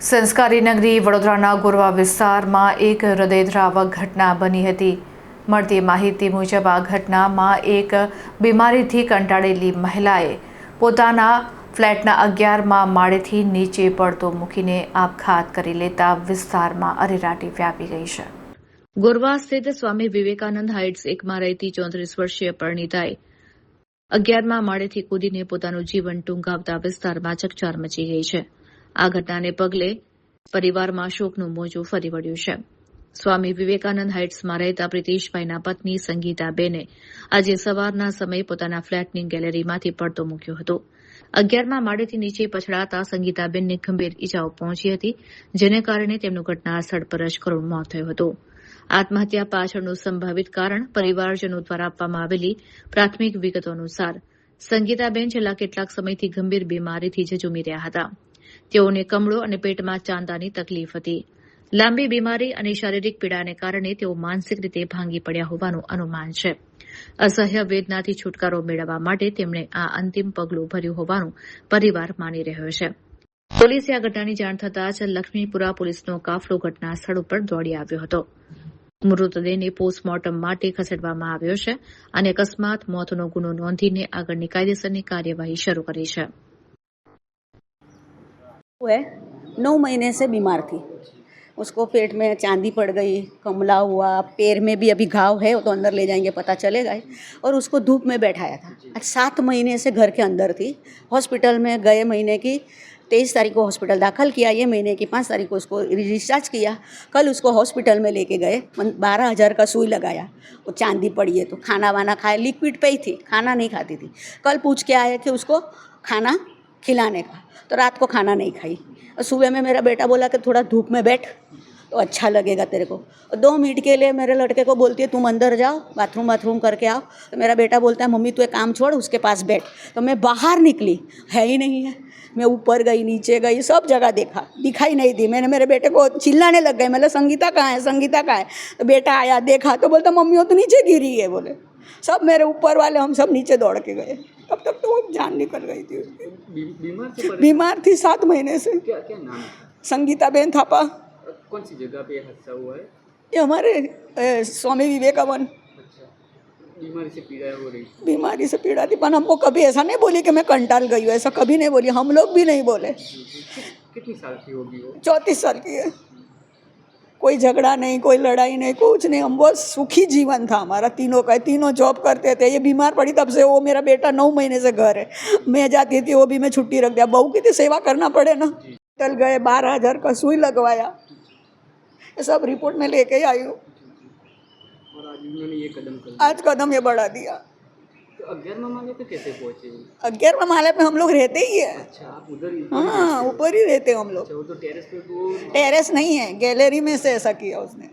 સંસ્કારી નગરી વડોદરાના ગોરવા વિસ્તારમાં એક હૃદયદ્રાવક ઘટના બની હતી. મળતી માહિતી મુજબ આ ઘટનામાં એક બીમારીથી કંટાળેલી મહિલાએ પોતાના ફ્લેટના 11મા માળેથી નીચે પડતો મૂકીને આપઘાત કરી લેતા વિસ્તારમાં અરેરાટી વ્યાપી ગઈ છે. ગોરવા સ્થિત સ્વામી વિવેકાનંદ હાઇટ્સ એકમાં રહેતી 34 વર્ષીય પરિણીતાએ 11મા માળેથી કૂદીને પોતાનું જીવન ટૂંકાવતા વિસ્તારમાં ચકચાર મચી ગઈ છે. આ ઘટનાને પગલે પરિવારમાં શોકનું મોજું ફરી વળ્યું છે. સ્વામી વિવેકાનંદ હાઇટ્સમાં રહેતા પ્રિતેશભાઈના પત્ની સંગીતાબેને આજે સવારના સમયે પોતાના ફ્લેટની ગેલેરીમાંથી પડતો મૂક્યો હતો. 11મા માળેથી નીચે પછડાતા સંગીતાબેનને ગંભીર ઇજાઓ પહોંચી હતી, જેને કારણે તેમનું ઘટના સ્થળ પર જ કરુણ મોત થયું હતું. આત્મહત્યા પાછળનું સંભવિત કારણ પરિવારજનો દ્વારા આપવામાં આવેલી પ્રાથમિક વિગતો અનુસાર સંગીતાબેન છેલ્લા કેટલાક સમયથી ગંભીર બીમારીથી ઝઝૂમી રહ્યા હતા. તેઓને કમળો અને પેટમાં ચાંદાની તકલીફ હતી. લાંબી બીમારી અને શારીરિક પીડાને કારણે તેઓ માનસિક રીતે ભાંગી પડ્યા હોવાનું અનુમાન છે. અસહ્ય વેદનાથી છુટકારો મેળવવા માટે તેમણે આ અંતિમ પગલું ભર્યું હોવાનું પરિવાર માની રહ્યો છે. પોલીસે આ ઘટનાની જાણ થતાં જ લક્ષ્મીપુરા પોલીસનો કાફલો ઘટના સ્થળ ઉપર દોડી આવ્યો હતો. મૃતદેહને પોસ્ટમોર્ટમ માટે ખસેડવામાં આવ્યો છે અને અકસ્માત મોતનો ગુનો નોંધીને આગળની કાયદેસરની કાર્યવાહી શરૂ કરી છે. 9 महीने से बीमार थी. उसको पेट में चांदी पड़ गई, कमला हुआ, पैर में भी अभी घाव है, वो तो अंदर ले जाएंगे पता चलेगा. और उसको धूप में बैठाया था. आज 7 महीने से घर के अंदर थी. हॉस्पिटल में गए महीने की 23 तारीख को हॉस्पिटल दाखिल किया, ये महीने की 5 तारीख को उसको डिस्चार्ज किया. कल उसको हॉस्पिटल में लेके गए, 12,000 का सुई लगाया. वो चांदी पड़ी है तो खाना वाना खाए, लिक्विड पे ही थी, खाना नहीं खाती थी. कल पूछ के आए कि उसको खाना खिलाने का, तो रात को खाना नहीं खाई. और सुबह में मेरा बेटा बोला कि थोड़ा धूप में बैठ तो अच्छा लगेगा तेरे को. और 2 मिनट के लिए मेरे लड़के को बोलती है तुम अंदर जाओ, बाथरूम करके आओ. तो मेरा बेटा बोलता है मम्मी तू एक काम छोड़, उसके पास बैठ. तो मैं बाहर निकली, है ही नहीं है. मैं ऊपर गई, नीचे गई, सब जगह देखा, दिखाई नहीं दी. मैंने मेरे बेटे को चिल्लाने लग गई, मतलब संगीता कहाँ है, संगीता कहाँ है. तो बेटा आया, देखा तो बोलता मम्मी वो तो नीचे गिरी है. बोले सब मेरे ऊपर वाले हम सब नीचे दौड़ के गए. तब तक तो वो जान निकल गई थी उसकी. बीमार थी 7 महीने से. क्या क्या नाम है? संगीताबेन थापा. कौन सी जगह पे हादसा हुआ है? ये हमारे स्वामी विवेकानंद. अच्छा, बीमारी से पीड़ा हो रही? बीमारी से पीड़ा थी, पर हमको कभी ऐसा नहीं बोली कि मैं कंटाल गई हूँ, ऐसा कभी नहीं बोली. हम लोग भी नहीं बोले. कितनी साल की होगी वो? 34 साल की है. कोई झगड़ा नहीं, कोई लड़ाई नहीं, कुछ नहीं. हम बहुत सुखी जीवन था हमारा तीनों का. तीनों जॉब करते थे. ये बीमार पड़ी तब से वो मेरा बेटा 9 महीने से घर है. मैं जाती थी वो भी मैं छुट्टी रख दिया. बहू की थी सेवा करना पड़े ना. चल गए, 12,000 का सुई लगवाया. ये सब रिपोर्ट में लेके आई हूँ. और आज उन्होंने ये कदम कर लिया. आज कदम ये बढ़ा दिया. तो 11वां माले पे कैसे पहुंचे? 11वें माले पे हम लोग रहते ही है. अच्छा, आप उधर ही? हाँ, ऊपर ही रहते हम लोग. अच्छा, वो तो टेरेस पे वो टेरेस नहीं है, गैलरी में से ऐसा किया उसने.